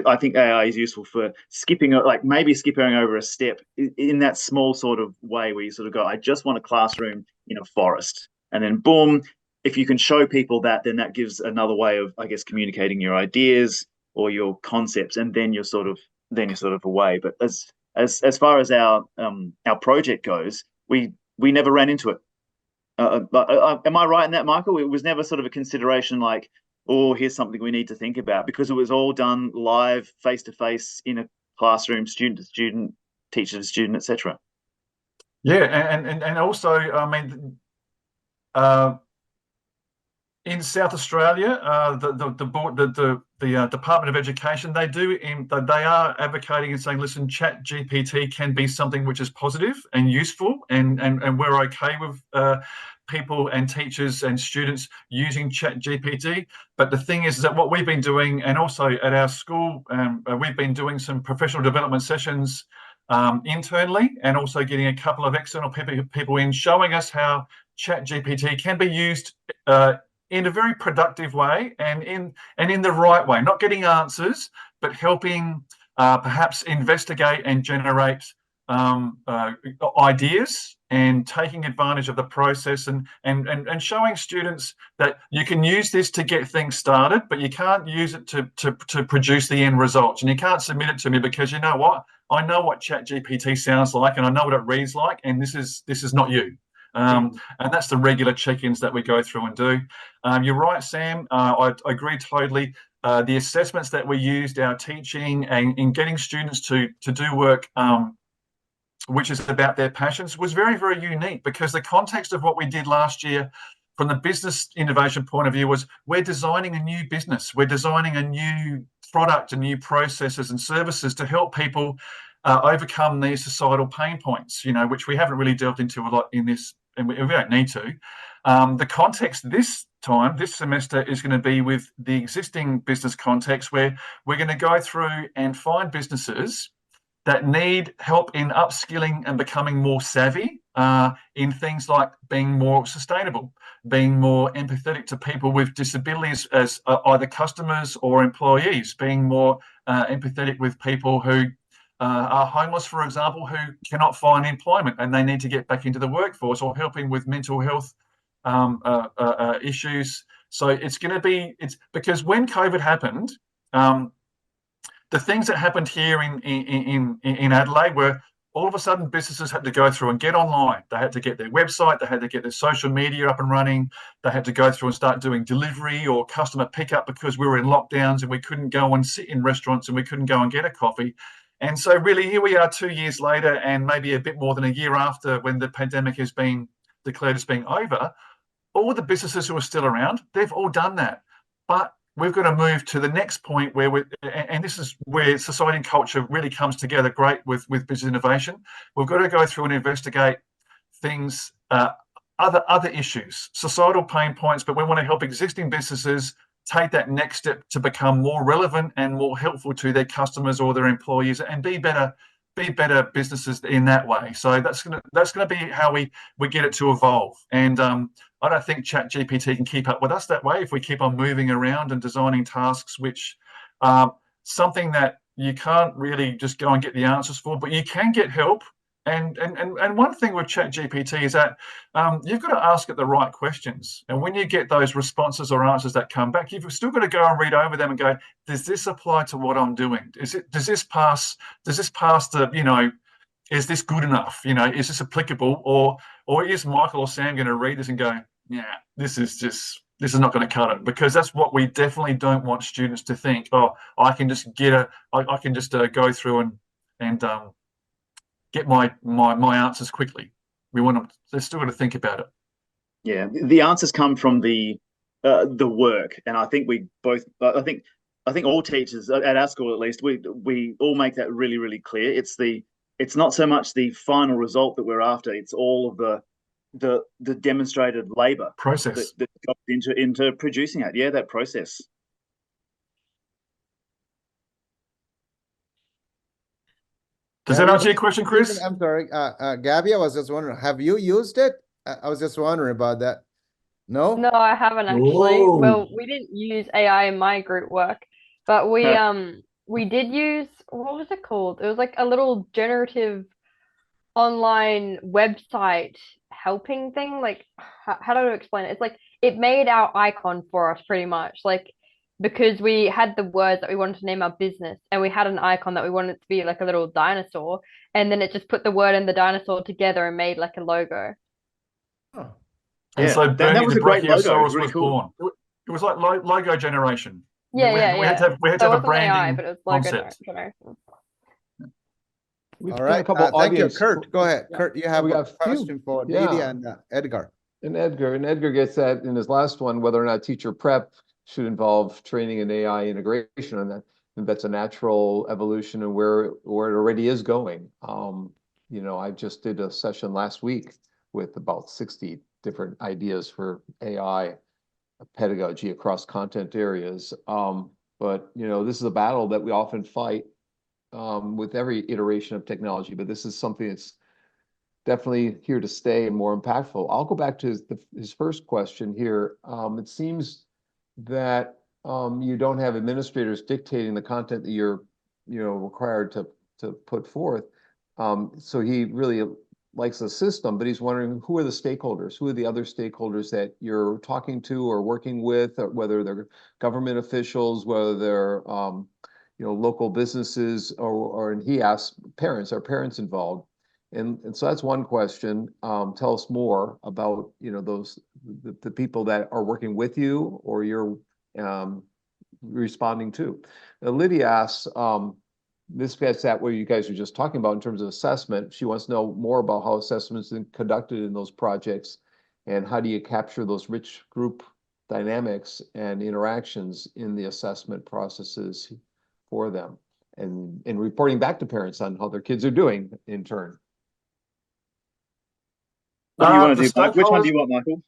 I think AI is useful for skipping over a step in that small sort of way where you sort of go, I just want a classroom in a forest. And then boom, if you can show people that, then that gives another way of, I guess, communicating your ideas or your concepts, and then you're sort of away. But as far as our project goes, we never ran into it. Am I right in that, Michael? It was never sort of a consideration like, oh, here's something we need to think about, because it was all done live, face to face in a classroom, student to student, teacher to student, etc. Yeah, and also, I mean, in South Australia, the board, the Department of Education, they are advocating and saying, listen, ChatGPT can be something which is positive and useful, and we're okay with people and teachers and students using ChatGPT. But the thing is that what we've been doing, and also at our school, we've been doing some professional development sessions internally, and also getting a couple of external people in, showing us how ChatGPT can be used in a very productive way and in the right way, not getting answers, but helping perhaps investigate and generate ideas, and taking advantage of the process, and showing students that you can use this to get things started, but you can't use it to produce the end results. And you can't submit it to me because, you know what, I know what ChatGPT sounds like, and I know what it reads like, and this is not you. And that's the regular check-ins that we go through and do. You're right, Sam. I agree totally. The assessments that we used, our teaching, and in getting students to do work which is about their passions, was very, very unique, because the context of what we did last year from the business innovation point of view was, we're designing a new business. We're designing a new product and new processes and services to help people overcome these societal pain points, which we haven't really delved into a lot in this, and we don't need to. The context this semester, is going to be with the existing business context, where we're going to go through and find businesses that need help in upskilling and becoming more savvy in things like being more sustainable, being more empathetic to people with disabilities as either customers or employees, being more empathetic with people who are homeless, for example, who cannot find employment and they need to get back into the workforce, or helping with mental health issues. So it's because when COVID happened, the things that happened here in Adelaide were, all of a sudden businesses had to go through and get online. They had to get their website, they had to get their social media up and running, they had to go through and start doing delivery or customer pickup, because we were in lockdowns and we couldn't go and sit in restaurants and we couldn't go and get a coffee. And so really, here we are 2 years later, and maybe a bit more than a year after, when the pandemic has been declared as being over, all the businesses who are still around, they've all done that. But we've got to move to the next point where and this is where society and culture really comes together great with business innovation. We've got to go through and investigate things, other issues, societal pain points, but we want to help existing businesses take that next step to become more relevant and more helpful to their customers or their employees, and be better businesses in that way. So that's gonna be how we get it to evolve. And I don't think ChatGPT can keep up with us that way if we keep on moving around and designing tasks, which something that you can't really just go and get the answers for, but you can get help. And one thing with ChatGPT is that you've got to ask it the right questions. And when you get those responses or answers that come back, you've still got to go and read over them and go, does this apply to what I'm doing? Does this pass the, is this good enough? Is this applicable? Or is Michael or Sam going to read this and go, yeah, this is not going to cut it? Because that's what we definitely don't want students to think. Oh, I can just go through and get my answers quickly. We want them. They're still got to think about it. Yeah, the answers come from the work, and I think we both. I think all teachers at our school, at least, we all make that really, really clear. It's not so much the final result that we're after. It's all of the demonstrated labor process that goes into producing it. Yeah, that process. Does that answer your question, Chris? I'm sorry, Gabby, I was just wondering, have you used it? I was just wondering about that. No? No, I haven't actually. Whoa. Well, we didn't use AI in my group work, but we did use, what was it called? It was like a little generative online website helping thing. Like, how do I explain it? It's like it made our icon for us pretty much. Like, because we had the words that we wanted to name our business, and we had an icon that we wanted to be like a little dinosaur, and then it just put the word and the dinosaur together and made like a logo. Oh. And Yeah, so Bernie that was the a great logo. It Brachiosaurus was really was cool. born. It was like logo generation. Yeah, we had to have So a it wasn't AI, branding but it was logo concept. generation. We've All got right. a couple Thank you, audience. Kurt. Go ahead. Yeah. Kurt, you have We a got a few. question for Yeah. Didi and Edgar. And Edgar gets that in his last one, whether or not teacher prep should involve training and AI integration on that. And that's a natural evolution and where it already is going. I just did a session last week with about 60 different ideas for AI pedagogy across content areas. But this is a battle that we often fight with every iteration of technology, but this is something that's definitely here to stay and more impactful. I'll go back to his first question here. It seems that you don't have administrators dictating the content that you're required to put forth. So he really likes the system, but he's wondering, who are the stakeholders? Who are the other stakeholders that you're talking to or working with, or whether they're government officials, whether they're local businesses, and he asks, are parents involved? And so that's one question. Tell us more about the people that are working with you or you're responding to. Now, Lydia asks, this gets at what you guys were just talking about in terms of assessment. She wants to know more about how assessments are conducted in those projects, and how do you capture those rich group dynamics and interactions in the assessment processes for them, and reporting back to parents on how their kids are doing in turn. What do you want to do? Which one do you want, Michael?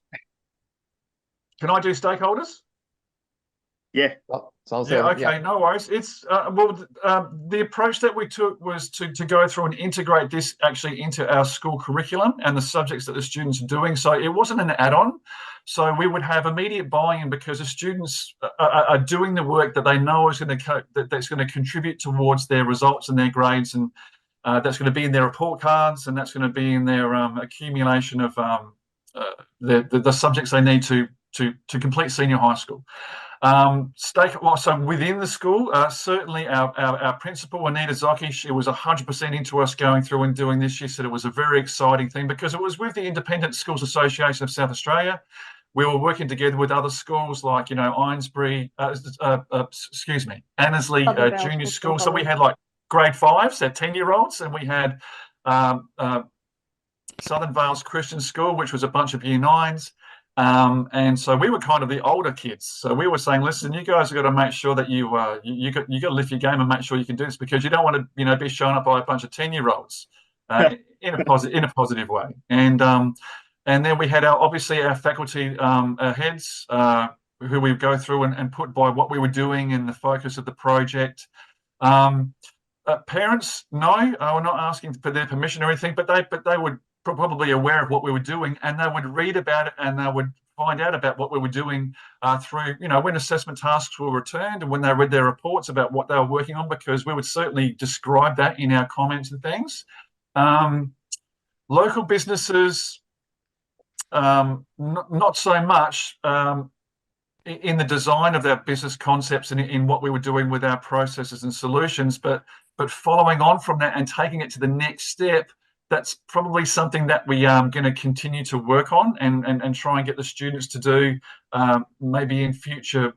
Can I do stakeholders? Yeah. Sounds yeah, like, okay, no worries. It's the approach that we took was to go through and integrate this actually into our school curriculum and the subjects that the students are doing. So it wasn't an add-on. So we would have immediate buy-in because the students are doing the work that they know is that's going to contribute towards their results and their grades, and that's going to be in their report cards, and that's going to be in their accumulation of the subjects they need to complete senior high school. So within the school, certainly our principal, Anita Zocchi, she was 100% into us going through and doing this. She said it was a very exciting thing because it was with the Independent Schools Association of South Australia. We were working together with other schools like, Annesley Junior School. So we had like grade 5s, they're 10-year-olds, and we had Southern Vales Christian School, which was a bunch of year 9s. And so we were kind of the older kids. So we were saying, listen, you guys have got to make sure that you got to lift your game and make sure you can do this, because you don't want to be shown up by a bunch of 10-year-olds in a positive way. And then we had obviously our faculty heads who we go through and put by what we were doing and the focus of the project. Parents, no, we're not asking for their permission or anything, but they would probably aware of what we were doing, and they would read about it, and they would find out about what we were doing through, when assessment tasks were returned and when they read their reports about what they were working on, because we would certainly describe that in our comments and things. Local businesses, not so much in the design of our business concepts and in what we were doing with our processes and solutions, but following on from that and taking it to the next step, that's probably something that we are going to continue to work on and try and get the students to do maybe in future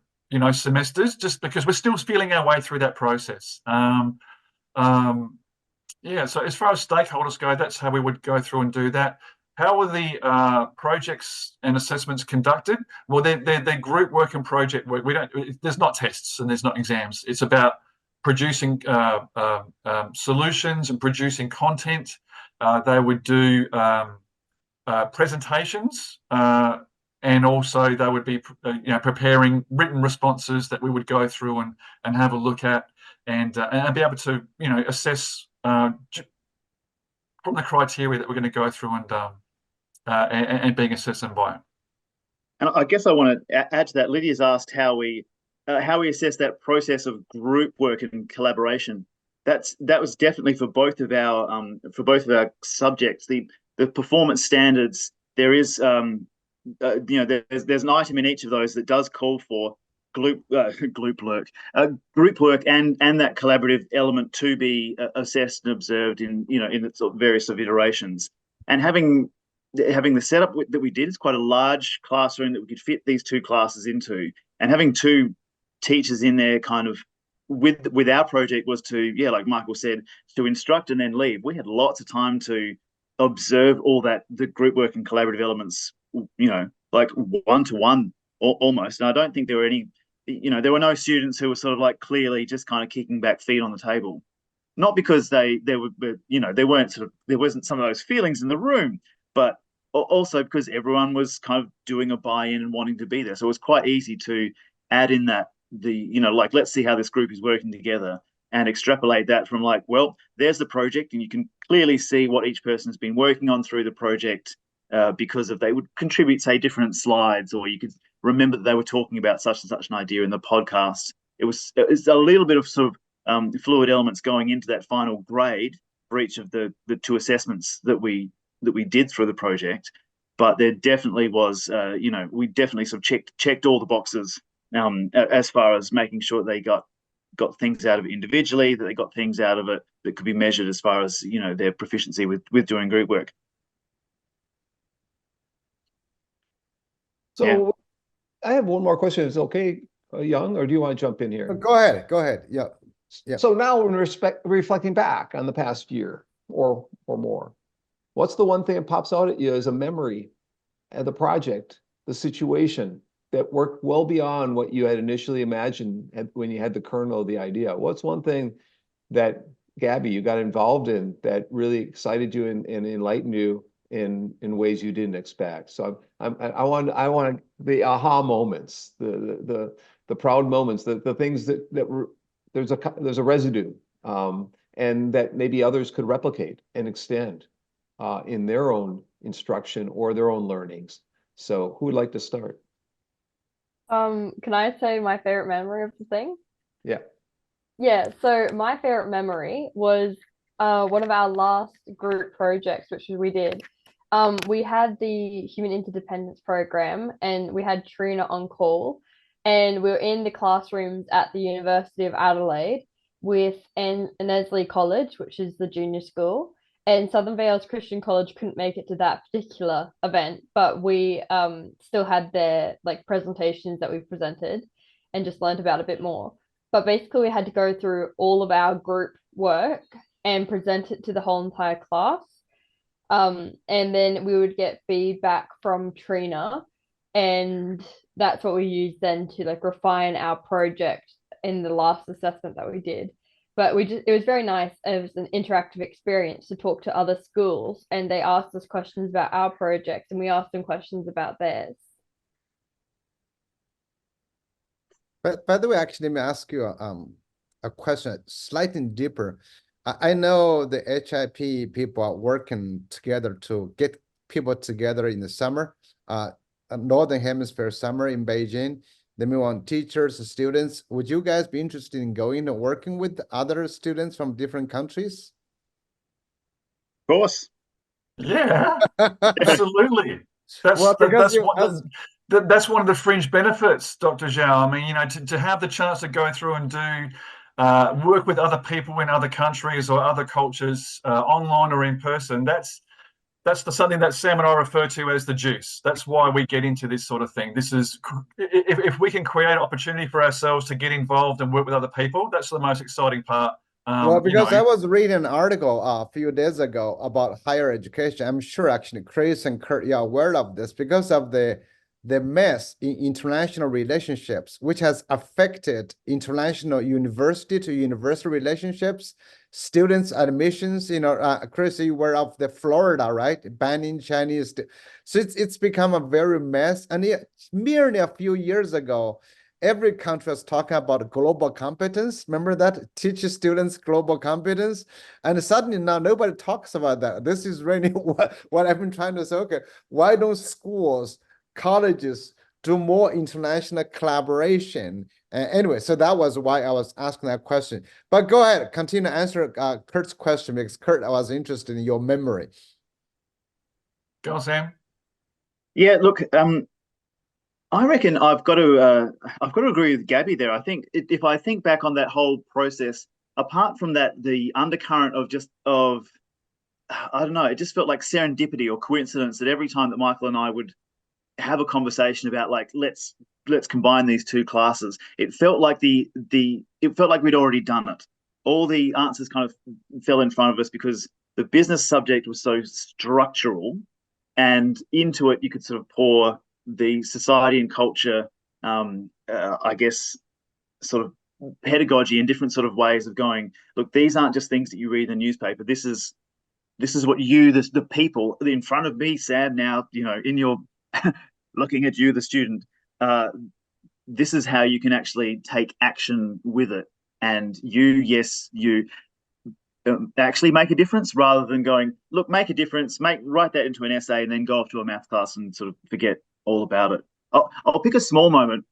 semesters, just because we're still feeling our way through that process. Yeah, so as far as stakeholders go, that's how we would go through and do that. How were the projects and assessments conducted? Well, they're group work and project work. There's not tests and there's not exams. It's about producing solutions and producing content. They would do presentations, and also they would be preparing written responses that we would go through and have a look at and be able to assess from the criteria that we're going to go through and being assessed by it. And I guess I want to add to that. Lydia's asked how we assess that process of group work and collaboration. That was definitely for both of our subjects. The performance standards. There is there's an item in each of those that does call for group work and that collaborative element to be assessed and observed in its sort of various iterations. And having the setup that we did, is quite a large classroom that we could fit these two classes into, and having two teachers in there kind of with our project was to, like Michael said, to instruct and then leave. We had lots of time to observe all that, the group work and collaborative elements, like one-to-one almost. And I don't think there were any, there were no students who were sort of like clearly just kind of kicking back feet on the table. Not because they weren't there wasn't some of those feelings in the room, but also because everyone was kind of doing a buy-in and wanting to be there. So it was quite easy to add in that let's see how this group is working together and extrapolate that from there's the project, and you can clearly see what each person has been working on through the project because they would contribute, say, different slides, or you could remember that they were talking about such and such an idea in the podcast. It was a little bit of sort of fluid elements going into that final grade for each of the two assessments that we did through the project. But there definitely was, we definitely sort of checked all the boxes as far as making sure they got things out of it individually, that they got things out of it that could be measured as far as their proficiency with doing group work. So I have one more question. Is it okay, Young, or do you want to jump in here? Go ahead. Yeah. So now when reflecting back on the past year or more, what's the one thing that pops out at you as a memory of the project, the situation that worked well beyond what you had initially imagined when you had the kernel of the idea? What's one thing that, Gabby, you got involved in that really excited you and enlightened you in ways you didn't expect? So I want the aha moments, the proud moments, the things that were, there's a residue, and that maybe others could replicate and extend in their own instruction or their own learnings. So who would like to start? Can I say my favorite memory of the thing? Yeah. Yeah, so my favorite memory was one of our last group projects, which we did. We had the Human Interdependence Program, and we had Trina on call, and we were in the classrooms at the University of Adelaide with Annesley College, which is the junior school, and Southern Vales Christian College couldn't make it to that particular event, but we still had their presentations that we presented and just learned about a bit more. But basically we had to go through all of our group work and present it to the whole entire class. And then we would get feedback from Trina And that's what we used then to like refine our project in the last assessment that we did. But it was very nice. It was an interactive experience to talk to other schools, and they asked us questions about our project and we asked them questions about theirs. But by the way, actually, let me ask you a question slightly deeper. I know the HIP people are working together to get people together in the summer, Northern Hemisphere summer in Beijing. Then we want teachers, students. Would you guys be interested in going and working with other students from different countries? Of course. Yeah, absolutely. Well, because That's one of the fringe benefits, Dr. Zhao. I mean, you know, to have the chance to go through and do work with other people in other countries or other cultures, online or in person, that's something that Sam and I refer to as the juice. That's why we get into this sort of thing. This is, if we can create opportunity for ourselves to get involved and work with other people, that's the most exciting part. Well, because I was reading an article a few days ago about higher education. I'm sure actually Chris and Kurt, you're aware of this because of the mess in international relationships, which has affected international university to university relationships, students admissions. You know, Chris, you were of the Florida, right? Banning Chinese. So it's become a very mess. And merely a few years ago, every country was talking about global competence. Remember that? Teach students global competence. And suddenly now nobody talks about that. This is really what I've been trying to say. Okay, why don't schools, colleges do more international collaboration? Anyway, so that was why I was asking that question. But go ahead, continue to answer Kurt's question, because Kurt, I was interested in your memory. Go on, Sam. Yeah, look, I reckon I've got to agree with Gabby there. I think if I think back on that whole process, apart from that, the undercurrent of I don't know, it just felt like serendipity or coincidence that every time that Michael and I would have a conversation about like let's combine these two classes, it felt like it felt like we'd already done it. All the answers kind of fell in front of us because the business subject was so structural, and into it you could sort of pour the society and culture, I guess, sort of pedagogy and different sort of ways of going, look, these aren't just things that you read in the newspaper. This is what the people in front of me, Sam, now, you know, in your looking at you, the student, this is how you can actually take action with it. And you actually make a difference rather than going, look, make a difference, write that into an essay and then go off to a math class and sort of forget all about it. I'll pick a small moment.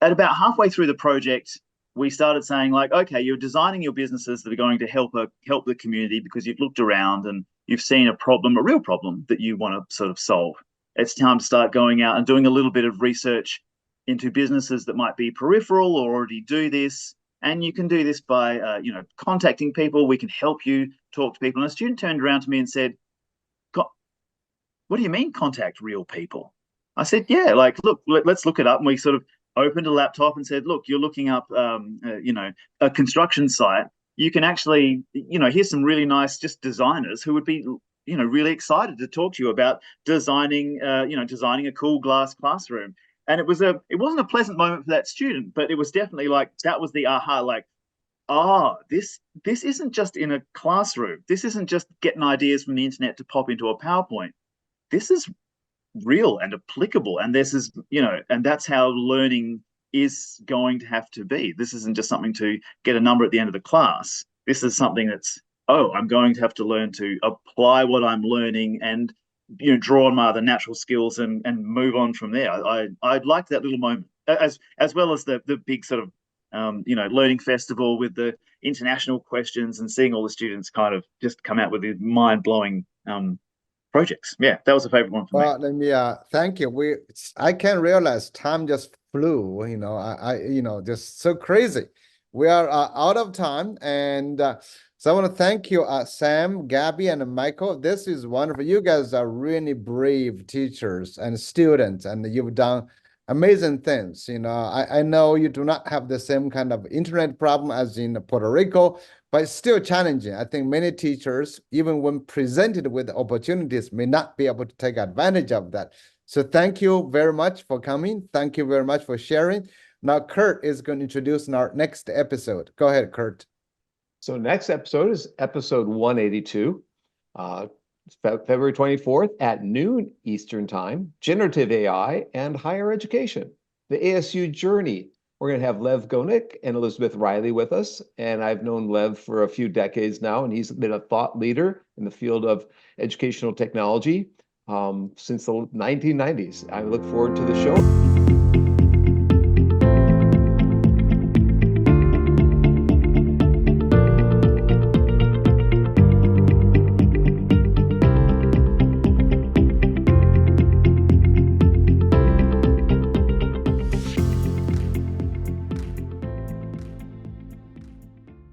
At about halfway through the project, we started saying like, okay, you're designing your businesses that are going to help the community because you've looked around and you've seen a real problem that you want to sort of solve. It's time to start going out and doing a little bit of research into businesses that might be peripheral or already do this. And you can do this by, contacting people. We can help you talk to people. And a student turned around to me and said, what do you mean contact real people? I said, yeah, like, look, let's look it up. And we sort of opened a laptop and said, look, you're looking up, a construction site. You can actually, here's some really nice just designers who would be, really excited to talk to you about designing a cool glass classroom. And it wasn't a pleasant moment for that student, but it was definitely like, that was the aha, like, this isn't just in a classroom. This isn't just getting ideas from the internet to pop into a PowerPoint. This is real and applicable. And this is, and that's how learning is going to have to be. This isn't just something to get a number at the end of the class. This is something that's, I'm going to have to learn to apply what I'm learning and, draw on my other natural skills and move on from there. I'd like that little moment, as well as the big sort of, learning festival with the international questions and seeing all the students kind of just come out with these mind-blowing projects. Yeah, that was a favorite one for me. Well, let me thank you. I can't realize time just flew. I just so crazy. We are out of time, and so I want to thank you, Sam, Gabby, and Michael. This is wonderful. You guys are really brave teachers and students, and you've done amazing things. I know you do not have the same kind of internet problem as in Puerto Rico, but it's still challenging. I think many teachers, even when presented with opportunities, may not be able to take advantage of that. So thank you very much for coming. Thank you very much for sharing. Now, Kurt is going to introduce our next episode. Go ahead, Kurt. So next episode is episode 182, February 24th at noon Eastern Time, Generative AI and Higher Education, the ASU Journey. We're going to have Lev Gonik and Elizabeth Riley with us. And I've known Lev for a few decades now, and he's been a thought leader in the field of educational technology since the 1990s. I look forward to the show.